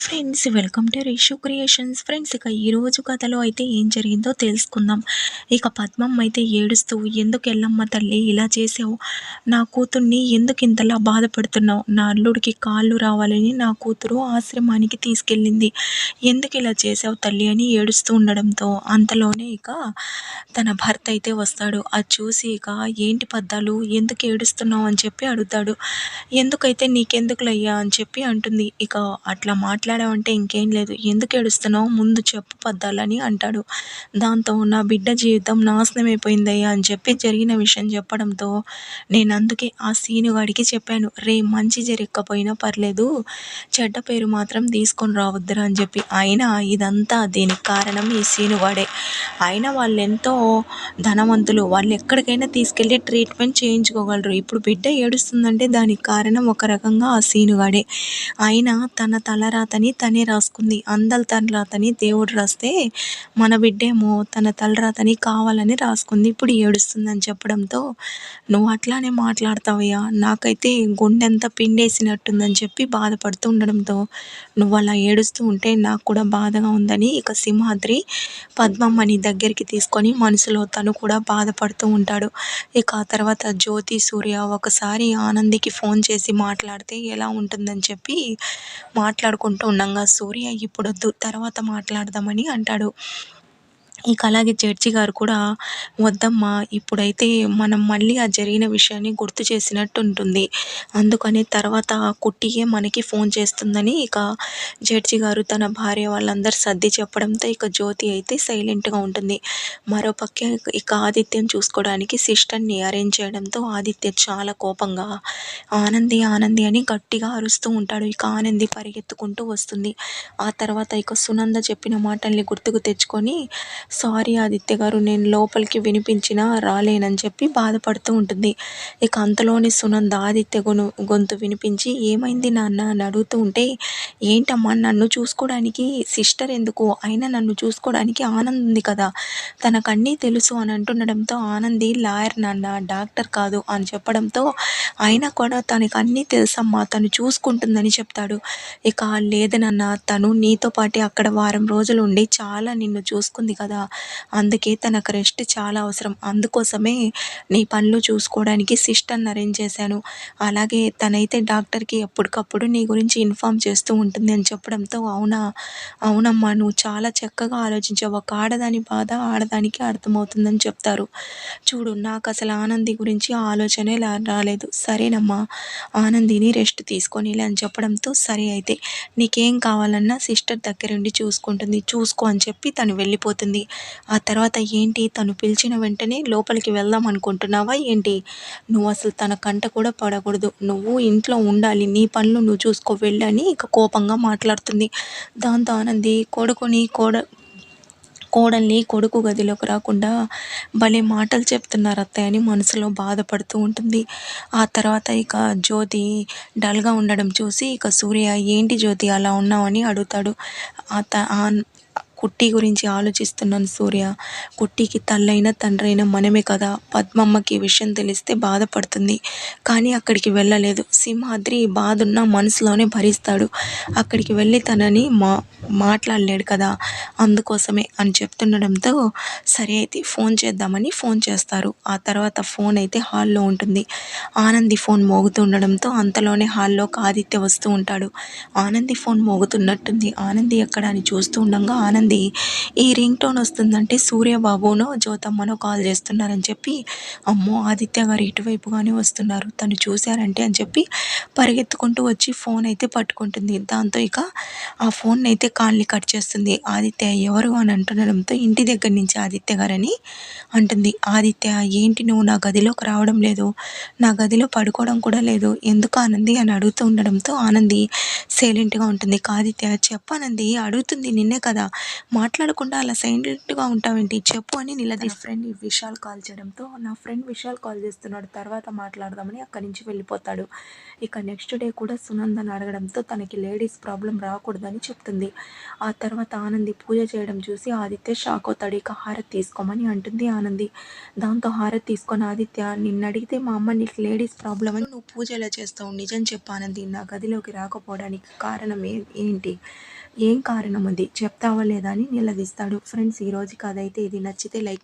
Friends, welcome to Rishu creations. Friends, ఇక ఈరోజు కథలో అయితే ఏం జరిగిందో తెలుసుకుందాం. ఇక పద్మమ్మ అయితే ఏడుస్తూ, ఎందుకు ఎల్లమ్మ తల్లి ఇలా చేసావు? నా కూతుర్ని ఎందుకు ఇంతలా బాధపడుతున్నావు? నా అల్లుడికి కాళ్ళు రావాలని నా కూతురు ఆశ్రమానికి తీసుకెళ్ళింది. ఎందుకు ఇలా చేసావు తల్లి అని ఏడుస్తూ ఉండడంతో అంతలోనే ఇక తన భర్త అయితే వస్తాడు. అది చూసి ఇక ఏంటి పద్దాలు, ఎందుకు ఏడుస్తున్నావు అని చెప్పి అడుగుతాడు. ఎందుకైతే నీకెందుకులయ్యా అని చెప్పి అంటుంది. ఇక అట్లా మాట్లాడావంటే ఇంకేం లేదు, ఎందుకు ఏడుస్తున్నావు ముందు చెప్పు పద్దాలని అంటాడు. దాంతో నా బిడ్డ జీవితం నాశనమైపోయిందయ్యా అని చెప్పి జరిగిన విషయం చెప్పడంతో నేను అందుకే ఆ సీనుగాడికి చెప్పాను, రే మంచి జరగకపోయినా పర్లేదు, చెడ్డ పేరు మాత్రం తీసుకొని రావద్దురా అని చెప్పి. అయినా ఇదంతా దీనికి కారణం ఈ సీనుగాడే. అయినా వాళ్ళు ఎంతో ధనవంతులు, వాళ్ళు ఎక్కడికైనా తీసుకెళ్ళి ట్రీట్మెంట్ చేయించుకోగలరు. ఇప్పుడు బిడ్డ ఏడుస్తుందంటే దానికి కారణం ఒక రకంగా ఆ సీనుగాడే. అయినా తన తలరాతని తనే రాసుకుంది. అందల తలరాతని దేవుడు రాస్తే మన బిడ్డేమో తన తలరాతని కావాలని రాసుకుంది, ఇప్పుడు ఏడుస్తుందని చెప్పడంతో నువ్వు అట్లానే మాట్లాడతావయ్యా, నాకైతే గుండెంతా పిండేసినట్టుందని చెప్పి బాధపడుతూ ఉండడంతో నువ్వు అలా ఏడుస్తూ ఉంటే నాకు కూడా బాధగా ఉందని ఇక సింహాద్రి పద్మమ్మని దగ్గరికి తీసుకొని మనసులో తను కూడా బాధపడుతూ ఉంటాడు. ఇక ఆ తర్వాత జ్యోతి సూర్య ఒకసారి ఆనందికి ఫోన్ చేసి మాట్లాడితే ఎలా ఉంటుందని చెప్పి మాట్లాడుకుంటూ ఉండంగా సూర్య ఇప్పుడొద్దు తర్వాత మాట్లాడదామని అంటాడు. ఇక అలాగే జడ్జి గారు కూడా వద్దమ్మా, ఇప్పుడైతే మనం మళ్ళీ ఆ జరిగిన విషయాన్ని గుర్తు చేసినట్టు ఉంటుంది, అందుకని తర్వాత కుట్టియే మనకి ఫోన్ చేస్తుందని ఇక జడ్జి గారు తన భార్య వాళ్ళందరూ సర్ది చెప్పడంతో ఇక జ్యోతి అయితే సైలెంట్గా ఉంటుంది. మరోపక్క ఇక ఆదిత్యం చూసుకోవడానికి సిస్టర్ని అరేంజ్ చేయడంతో ఆదిత్య చాలా కోపంగా ఆనంది ఆనంది అని గట్టిగా అరుస్తూ ఉంటాడు. ఇక ఆనంది పరిగెత్తుకుంటూ వస్తుంది. ఆ తర్వాత ఇక సునంద చెప్పిన మాటల్ని గుర్తుకు తెచ్చుకొని, సారీ ఆదిత్య గారు, నేను లోపలికి వినిపించినా రాలేనని చెప్పి బాధపడుతూ ఉంటుంది. ఇక అంతలోని సునంద ఆదిత్య గొంతు వినిపించి, ఏమైంది నాన్న అని అడుగుతూ ఉంటే, ఏంటమ్మా నన్ను చూసుకోవడానికి సిస్టర్ ఎందుకు, అయినా నన్ను చూసుకోవడానికి ఆనంద్ ఉంది కదా, తనకన్నీ తెలుసు అని అంటుండడంతో ఆనంది లాయర్ నాన్న, డాక్టర్ కాదు అని చెప్పడంతో అయినా కూడా తనకు అన్నీ తెలుసమ్మా, తను చూసుకుంటుందని చెప్తాడు. ఇక లేదు నాన్న, తను నీతో పాటే అక్కడ వారం రోజులు ఉండి చాలా నిన్ను చూసుకుంది కదా, అందుకే తనకు రెస్ట్ చాలా అవసరం, అందుకోసమే నీ పనులు చూసుకోవడానికి సిస్టర్ని అరేంజ్ చేశాను. అలాగే తనైతే డాక్టర్కి ఎప్పటికప్పుడు నీ గురించి ఇన్ఫామ్ చేస్తూ ఉంటుంది అని చెప్పడంతో అవునా, అవునమ్మా నువ్వు చాలా చక్కగా ఆలోచించావు, ఒక ఆడదాని బాధ ఆడదానికి అర్థమవుతుందని చెప్తారు. చూడు నాకు అసలు ఆనంది గురించి ఆలోచనే రాలేదు, సరేనమ్మా ఆనందిని రెస్ట్ తీసుకొనిలే అని చెప్పడంతో సరే అయితే నీకేం కావాలన్నా సిస్టర్ దగ్గరుండి చూసుకుంటుంది, చూసుకో అని చెప్పి తను వెళ్ళిపోతుంది. ఆ తర్వాత ఏంటి, తను పిలిచిన వెంటనే లోపలికి వెళ్దాం అనుకుంటున్నావా ఏంటి, నువ్వు అసలు తన కంట కూడా పడకూడదు, నువ్వు ఇంట్లో ఉండాలి, నీ పనులు నువ్వు చూసుకో వెళ్ళని ఇక కోపంగా మాట్లాడుతుంది. దాంతో ఆనంది కోడల్ని కొడుకు గదిలోకి రాకుండా భలే మాటలు చెప్తున్నారు అత్తయ్య అని మనసులో బాధపడుతూ ఉంటుంది. ఆ తర్వాత ఇక జ్యోతి డల్గా ఉండడం చూసి ఇక సూర్య ఏంటి జ్యోతి అలా ఉన్నావని అడుగుతాడు. కుట్టి గురించి ఆలోచిస్తున్నాను సూర్య, కుట్టికి తల్లైన తండ్రైన మనమే కదా, పద్మమ్మకి ఈ విషయం తెలిస్తే బాధపడుతుంది, కానీ అక్కడికి వెళ్ళలేదు. సింహాద్రి బాధున్న మనసులోనే భరిస్తాడు, అక్కడికి వెళ్ళి తనని మాట్లాడలేడు కదా, అందుకోసమే అని చెప్తుండడంతో సరే అయితే ఫోన్ చేద్దామని ఫోన్ చేస్తారు. ఆ తర్వాత ఫోన్ అయితే హాల్లో ఉంటుంది. ఆనంది ఫోన్ మోగుతుండడంతో అంతలోనే హాల్లోకి ఆదిత్య వస్తూ ఉంటాడు. ఆనంది ఫోన్ మోగుతున్నట్టుంది, ఆనంది ఎక్కడ అని చూస్తూ ఉండగా ఆనంది ఈ రింగ్ టోన్ వస్తుందంటే సూర్యబాబునో జ్యోతమ్మనో కాల్ చేస్తున్నారని చెప్పి, అమ్మో ఆదిత్య గారు ఇటువైపుగానే వస్తున్నారు, తను చూశారంటే అని చెప్పి పరిగెత్తుకుంటూ వచ్చి ఫోన్ అయితే పట్టుకుంటుంది. దాంతో ఇక ఆ ఫోన్ అయితే కాల్ని కట్ చేస్తుంది. ఆదిత్య ఎవరు అని అంటుండడంతో ఇంటి దగ్గర నుంచి ఆదిత్య గారని అంటుంది. ఆదిత్య ఏంటి నువ్వు నా గదిలోకి రావడం లేదు, నా గదిలో పడుకోవడం కూడా లేదు, ఎందుకు ఆనంది అని అడుగుతూ ఉండడంతో ఆనంది సైలెంట్గా ఉంటుంది. ఆదిత్య చెప్పానంది, అడుగుతుంది నిన్నే కదా, మాట్లాడకుండా అలా సైలెంట్గా ఉంటావేంటి చెప్పు అని నిలదీసి ఫ్రెండ్ విశాల్ కాల్ చేయడంతో నా ఫ్రెండ్ విశాల్ కాల్ చేస్తున్నాడు తర్వాత మాట్లాడదామని అక్కడి నుంచి వెళ్ళిపోతాడు. ఇక నెక్స్ట్ డే కూడా సునందని అడగడంతో తనకి లేడీస్ ప్రాబ్లం రాకూడదని చెప్తుంది. ఆ తర్వాత ఆనంది పూజ చేయడం చూసి ఆదిత్య షాక్ అవుతాడు. ఇక హారతి తీసుకోమని అంటుంది ఆనంది. దాంతో హారతి తీసుకొని ఆదిత్య నిన్ను అడిగితే మా అమ్మ నీకు లేడీస్ ప్రాబ్లం అని నువ్వు పూజ ఎలా చేస్తావు, నిజం చెప్పు ఆనంది, నా గదిలోకి రాకపోవడానికి కారణం ఏంటి, ఏం కారణం అది చెప్తావా లేదా అని నిలదీస్తాడు. ఫ్రెండ్స్ ఈరోజు కథ అయితే ఇది. నచ్చితే లైక్